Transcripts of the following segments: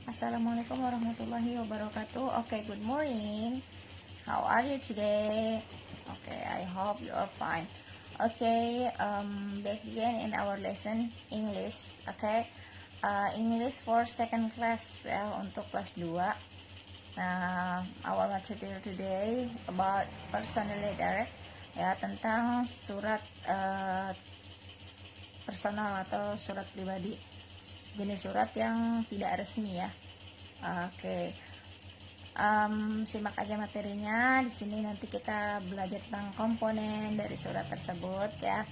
Assalamualaikum warahmatullahi wabarakatuh. Okay, good morning. How are you today? Okay, I hope you are fine. Okay, back again in our lesson English. Okay, English for second class ya, untuk kelas 2. Nah, our material today about personal letter ya, tentang surat personal atau surat pribadi, jenis surat yang tidak resmi ya. Oke, simak aja materinya. Di sini nanti kita belajar tentang komponen dari surat tersebut ya.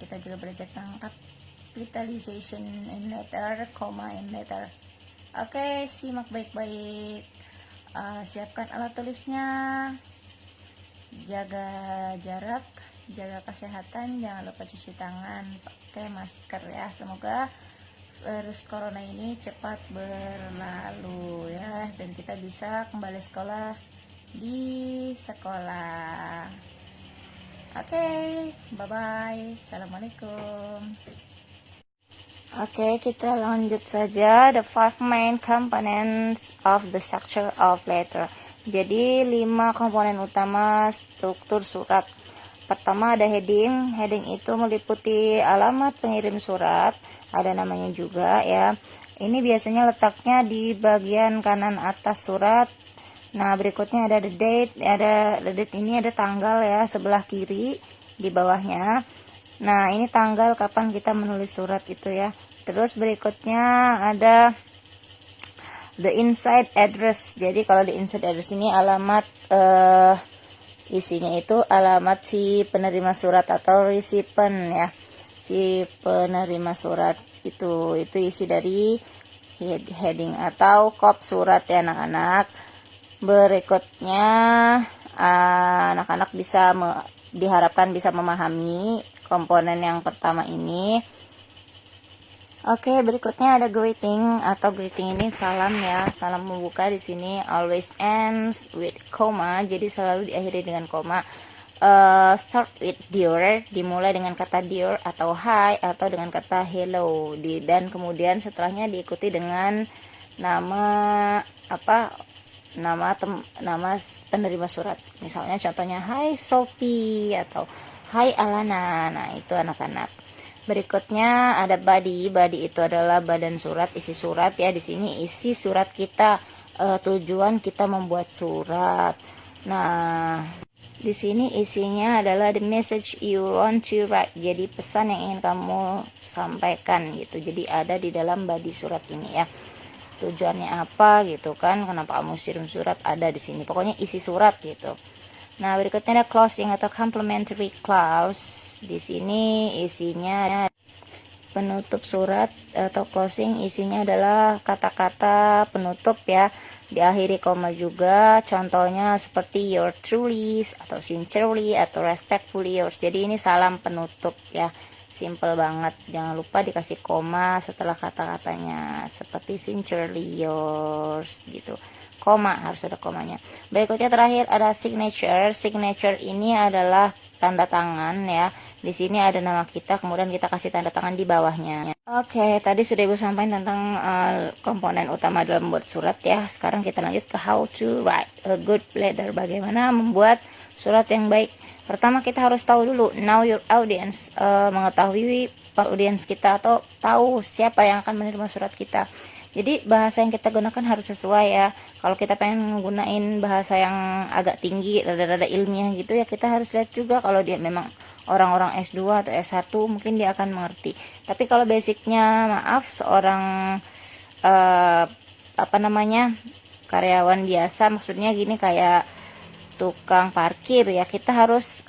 Kita juga belajar tentang capitalization in letter, comma in letter. Oke, simak baik-baik. Siapkan alat tulisnya, jaga jarak, jaga kesehatan, jangan lupa cuci tangan, pakai masker ya. Semoga virus corona ini cepat berlalu ya, dan kita bisa kembali sekolah di sekolah. Oke, bye bye, assalamualaikum. Oke, kita lanjut saja. The five main components of the structure of letter. Jadi 5 komponen utama struktur surat. Pertama ada heading. Heading itu meliputi alamat pengirim surat, ada namanya juga ya. Ini biasanya letaknya di bagian kanan atas surat. Nah, berikutnya ada the date. Ada the date, ini ada tanggal ya, sebelah kiri di bawahnya. Nah, ini tanggal kapan kita menulis surat itu ya. Terus berikutnya ada the inside address. Jadi kalau the inside address ini alamat isinya itu alamat si penerima surat atau recipient ya. Si penerima surat itu isi dari heading atau kop surat ya anak-anak. Berikutnya anak-anak bisa diharapkan bisa memahami komponen yang pertama ini. Oke, berikutnya ada greeting atau greeting ini salam ya. Salam membuka di sini always ends with comma, jadi selalu diakhiri dengan koma. Start with dear, dimulai dengan kata dear atau hi atau dengan kata hello, dan kemudian setelahnya diikuti dengan nama nama penerima surat. Misalnya contohnya hi Sophie atau hi Alana. Nah, itu anak-anak. Berikutnya ada body. Body itu adalah badan surat, isi surat ya. Di sini isi surat kita, tujuan kita membuat surat. Nah, di sini isinya adalah the message you want to write. Jadi pesan yang ingin kamu sampaikan gitu. Jadi ada di dalam body surat ini ya. Tujuannya apa gitu kan? Kenapa kamu kirim surat, ada di sini. Pokoknya isi surat gitu. Nah, berikutnya ada closing atau complementary clause. Di sini isinya penutup surat atau closing, isinya adalah kata-kata penutup ya. Diakhiri koma juga. Contohnya seperti your truly atau sincerely atau respectfully yours. Jadi ini salam penutup ya. Simple banget. Jangan lupa dikasih koma setelah kata-katanya, seperti sincerely yours gitu. Koma, harus ada komanya. Berikutnya terakhir ada signature. Signature ini adalah tanda tangan ya. Di sini ada nama kita, kemudian kita kasih tanda tangan di bawahnya. Oke, tadi sudah Ibu sampaikan tentang komponen utama dalam membuat surat ya. Sekarang kita lanjut ke how to write a good letter. Bagaimana membuat surat yang baik. Pertama kita harus tahu dulu know your audience, mengetahui audiens kita atau tahu siapa yang akan menerima surat kita. Jadi bahasa yang kita gunakan harus sesuai ya. Kalau kita pengen menggunakan bahasa yang agak tinggi, rada-rada ilmiah gitu ya, kita harus lihat juga kalau dia memang orang-orang S2 atau S1 mungkin dia akan mengerti. Tapi kalau basicnya maaf seorang karyawan biasa, maksudnya gini kayak tukang parkir ya, kita harus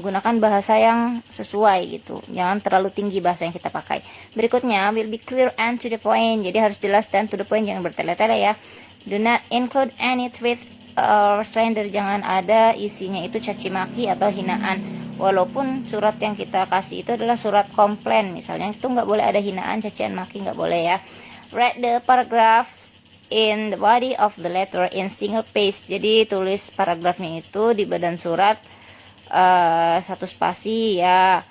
gunakan bahasa yang sesuai gitu, jangan terlalu tinggi bahasa yang kita pakai. Berikutnya will be clear and to the point, jadi harus jelas dan to the point, jangan bertele-tele ya. Do not include any tweet or slander, jangan ada isinya itu caci maki atau hinaan. Walaupun surat yang kita kasih itu adalah surat komplain misalnya, itu nggak boleh ada hinaan, cacian maki, nggak boleh ya. Write the paragraph in the body of the letter in single page, jadi tulis paragrafnya itu di badan surat satu spasi ya.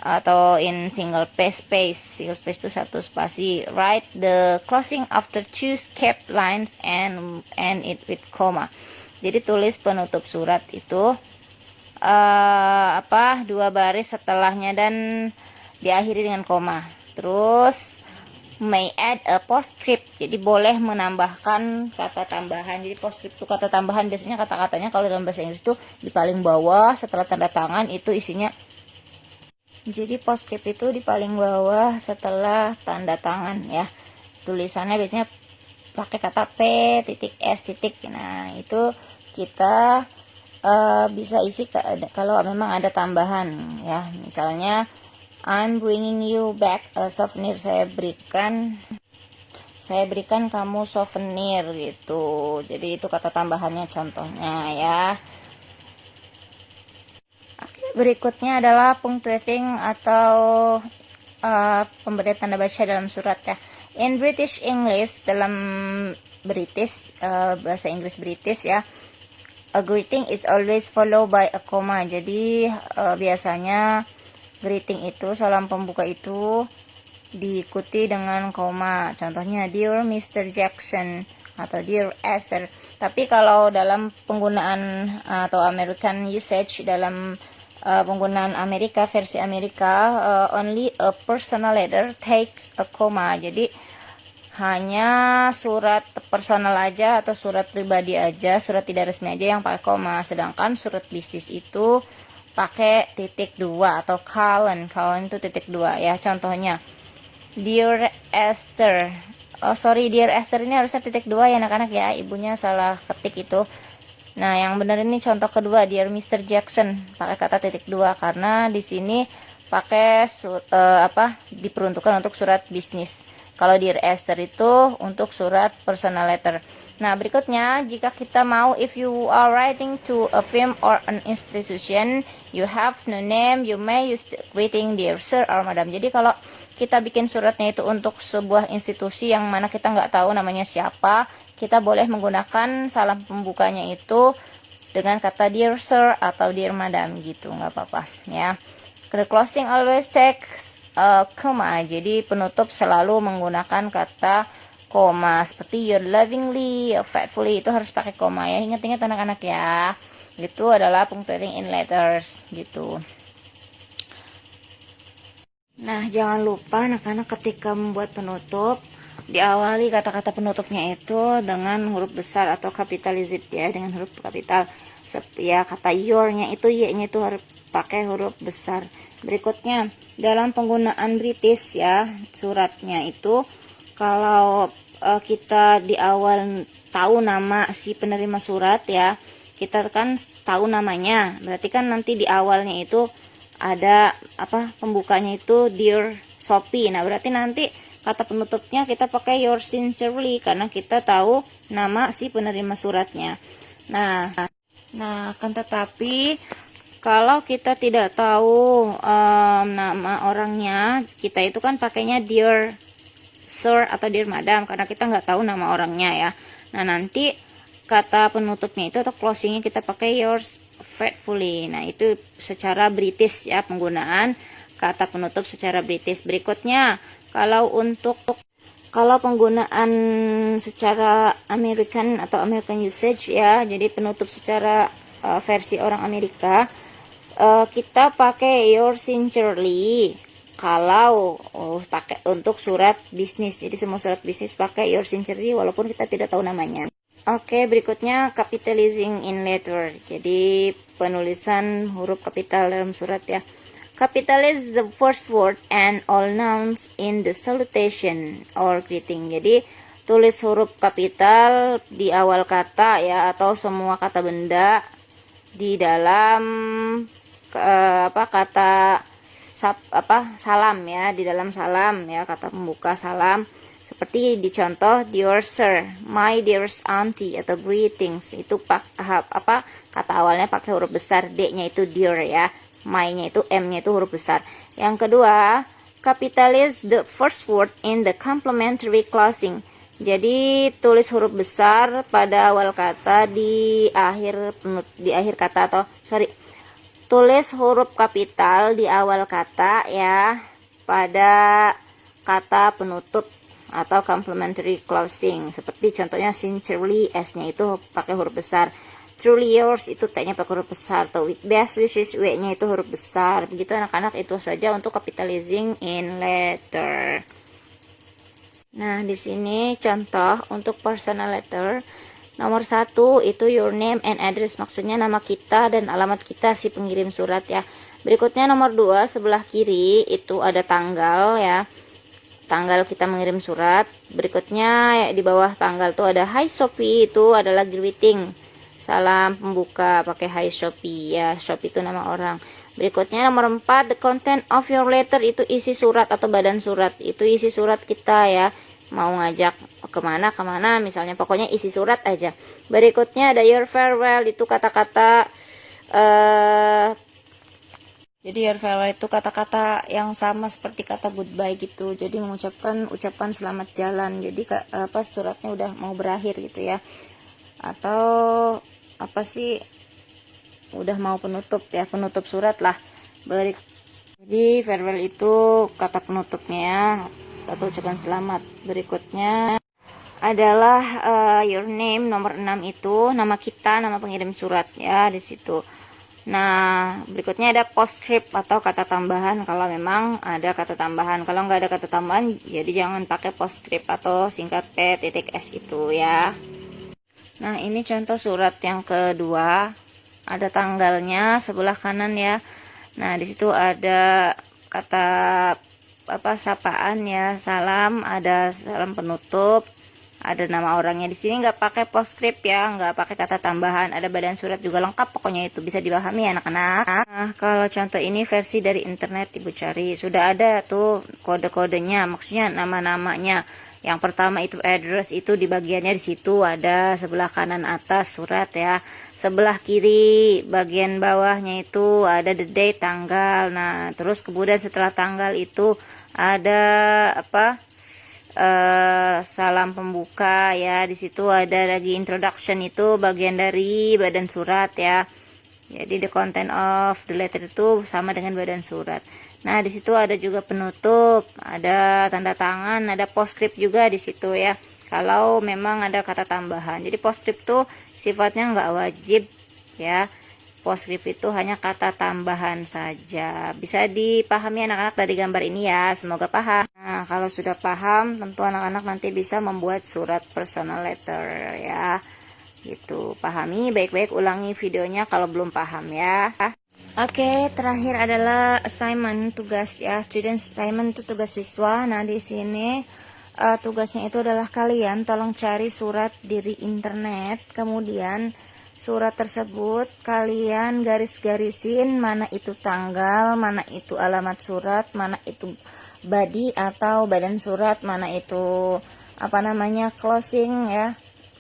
atau in single space itu satu spasi. Write the closing after choose capped lines and end it with comma. Jadi tulis penutup surat itu dua baris setelahnya dan diakhiri dengan koma. Terus may add a postscript, jadi boleh menambahkan kata tambahan. Jadi postscript itu kata tambahan, biasanya kata-katanya kalau dalam bahasa Inggris itu di paling bawah setelah tanda tangan itu isinya. Jadi postscript itu di paling bawah setelah tanda tangan ya. Tulisannya biasanya pakai kata P titik S titik. Nah itu kita bisa isi kalau memang ada tambahan ya. Misalnya I'm bringing you back a souvenir, saya berikan kamu souvenir gitu. Jadi itu kata tambahannya contohnya ya. Oke, berikutnya adalah punctuating atau pemberian tanda baca dalam surat ya. In British English, dalam British bahasa Inggris British ya, a greeting is always followed by a comma. Jadi biasanya greeting itu, salam pembuka itu diikuti dengan koma. Contohnya Dear Mr. Jackson atau Dear Esther. Tapi kalau dalam penggunaan atau American usage, dalam penggunaan Amerika, versi Amerika, only a personal letter takes a comma. Jadi hanya surat personal aja atau surat pribadi aja, surat tidak resmi aja yang pakai koma. Sedangkan surat bisnis itu pakai titik 2 atau colon itu titik 2 ya. Contohnya Dear Esther, Dear Esther ini harusnya titik 2 ya anak-anak ya, ibunya salah ketik itu. Nah yang benar ini contoh kedua, Dear Mr. Jackson pakai kata titik 2 karena di sini pakai diperuntukkan untuk surat bisnis. Kalau Dear Esther itu untuk surat personal letter. Nah berikutnya, jika kita mau, if you are writing to a firm or an institution, you have no name, you may use the greeting Dear Sir or Madam. Jadi kalau kita bikin suratnya itu untuk sebuah institusi yang mana kita nggak tahu namanya siapa, kita boleh menggunakan salam pembukanya itu dengan kata Dear Sir atau Dear Madam gitu, nggak apa-apa ya. The closing always takes a comma, jadi penutup selalu menggunakan kata koma. Seperti you're lovingly, faithfully itu harus pakai koma ya. Ingat-ingat anak-anak ya. Itu adalah punctuating in letters gitu. Nah, jangan lupa anak-anak ketika membuat penutup, diawali kata-kata penutupnya itu dengan huruf besar atau capitalized ya, dengan huruf kapital. Ya, kata your-nya itu, y-nya itu harus pakai huruf besar. Berikutnya, dalam penggunaan British ya, suratnya itu kalau kita di awal tahu nama si penerima surat ya, kita kan tahu namanya, berarti kan nanti di awalnya itu ada pembukanya itu Dear Sophie. Nah berarti nanti kata penutupnya kita pakai Yours sincerely karena kita tahu nama si penerima suratnya. Nah akan tetapi kalau kita tidak tahu nama orangnya, kita itu kan pakainya Dear Sir atau Dear Madam karena kita nggak tahu nama orangnya ya. Nah nanti kata penutupnya itu atau closingnya kita pakai Yours faithfully. Nah itu secara British ya, penggunaan kata penutup secara British. Berikutnya kalau penggunaan secara American atau American usage ya, jadi penutup secara versi orang Amerika, kita pakai Yours sincerely. Kalau pakai untuk surat bisnis, jadi semua surat bisnis pakai Yours sincerely walaupun kita tidak tahu namanya. Oke, berikutnya capitalizing in letter. Jadi penulisan huruf kapital dalam surat ya. Capitalize the first word and all nouns in the salutation or greeting. Jadi tulis huruf kapital di awal kata ya, atau semua kata benda di dalam kata salam ya, di dalam salam ya, kata pembuka salam seperti di contoh Dear Sir, My dearest auntie atau greetings, itu kata awalnya pakai huruf besar, D-nya itu dear ya, My-nya itu M-nya itu huruf besar. Yang kedua, capitalize the first word in the complementary closing. Jadi tulis huruf besar pada awal kata, di akhir kata tulis huruf kapital di awal kata ya, pada kata penutup atau complementary closing. Seperti contohnya sincerely, S-nya itu pakai huruf besar. Truly yours itu T-nya pakai huruf besar. Atau with best wishes, W-nya itu huruf besar. Begitu anak-anak, itu saja untuk capitalizing in letter. Nah, di sini contoh untuk personal letter. Nomor 1 itu your name and address, maksudnya nama kita dan alamat kita si pengirim surat ya. Berikutnya nomor 2, sebelah kiri itu ada tanggal ya, tanggal kita mengirim surat. Berikutnya ya, di bawah tanggal tuh ada Hi Sophie, itu adalah greeting, salam pembuka pakai Hi Sophie ya. Sophie itu nama orang. Berikutnya nomor 4, the content of your letter, itu isi surat atau badan surat, itu isi surat kita ya, mau ngajak kemana misalnya, pokoknya isi surat aja. Berikutnya ada your farewell, itu kata-kata jadi your farewell itu kata-kata yang sama seperti kata goodbye gitu, jadi mengucapkan ucapan selamat jalan. Jadi suratnya udah mau berakhir gitu ya, atau apa sih, udah mau penutup ya, penutup surat lah. Jadi farewell itu kata penutupnya ya, atau ucapan selamat. Berikutnya adalah your name, nomor 6 itu nama kita, nama pengirim surat ya di situ. Nah, berikutnya ada postscript atau kata tambahan kalau memang ada kata tambahan. Kalau nggak ada kata tambahan, jadi jangan pakai postscript atau singkat P.S itu ya. Nah, ini contoh surat yang kedua. Ada tanggalnya sebelah kanan ya. Nah, di situ ada kata sapaan ya, salam, ada salam penutup, ada nama orangnya. Di sini nggak pakai postscript ya, nggak pakai kata tambahan, ada badan surat juga lengkap, pokoknya itu bisa dipahami anak-anak. Nah, kalau contoh ini versi dari internet, ibu cari, sudah ada tuh kode-kodenya, maksudnya nama-namanya. Yang pertama itu address, itu di bagiannya di situ ada sebelah kanan atas surat ya. Sebelah kiri bagian bawahnya itu ada the date, tanggal. Nah, terus kemudian setelah tanggal itu ada salam pembuka ya. Di situ ada lagi introduction, itu bagian dari badan surat ya. Jadi the content of the letter itu sama dengan badan surat. Nah, di situ ada juga penutup, ada tanda tangan, ada postscript juga di situ ya. Kalau memang ada kata tambahan. Jadi postscript itu sifatnya nggak wajib ya. Postscript itu hanya kata tambahan saja. Bisa dipahami anak-anak dari gambar ini ya. Semoga paham. Nah, kalau sudah paham, tentu anak-anak nanti bisa membuat surat personal letter ya. Gitu. Pahami baik-baik, ulangi videonya kalau belum paham ya. Oke, terakhir adalah assignment, tugas ya. Student assignment itu tugas siswa. Nah, di sini tugasnya itu adalah kalian tolong cari surat dari internet, kemudian surat tersebut kalian garis-garisin mana itu tanggal, mana itu alamat surat, mana itu body atau badan surat, mana itu closing ya,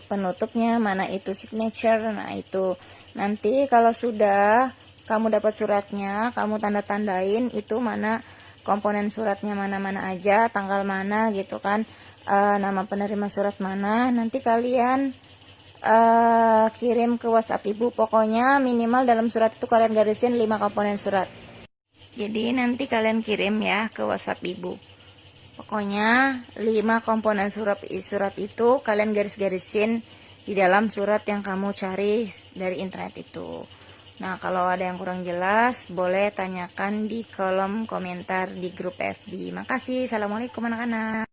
penutupnya, mana itu signature. Nah, itu nanti kalau sudah kamu dapat suratnya, kamu tanda-tandain itu mana komponen suratnya, mana-mana aja, tanggal mana gitu kan, nama penerima surat mana. Nanti kalian kirim ke WhatsApp ibu. Pokoknya minimal dalam surat itu kalian garisin 5 komponen surat. Jadi nanti kalian kirim ya ke WhatsApp ibu. Pokoknya 5 komponen surat itu kalian garis-garisin di dalam surat yang kamu cari dari internet itu. Nah, kalau ada yang kurang jelas, boleh tanyakan di kolom komentar di grup FB. Makasih. Assalamualaikum anak-anak.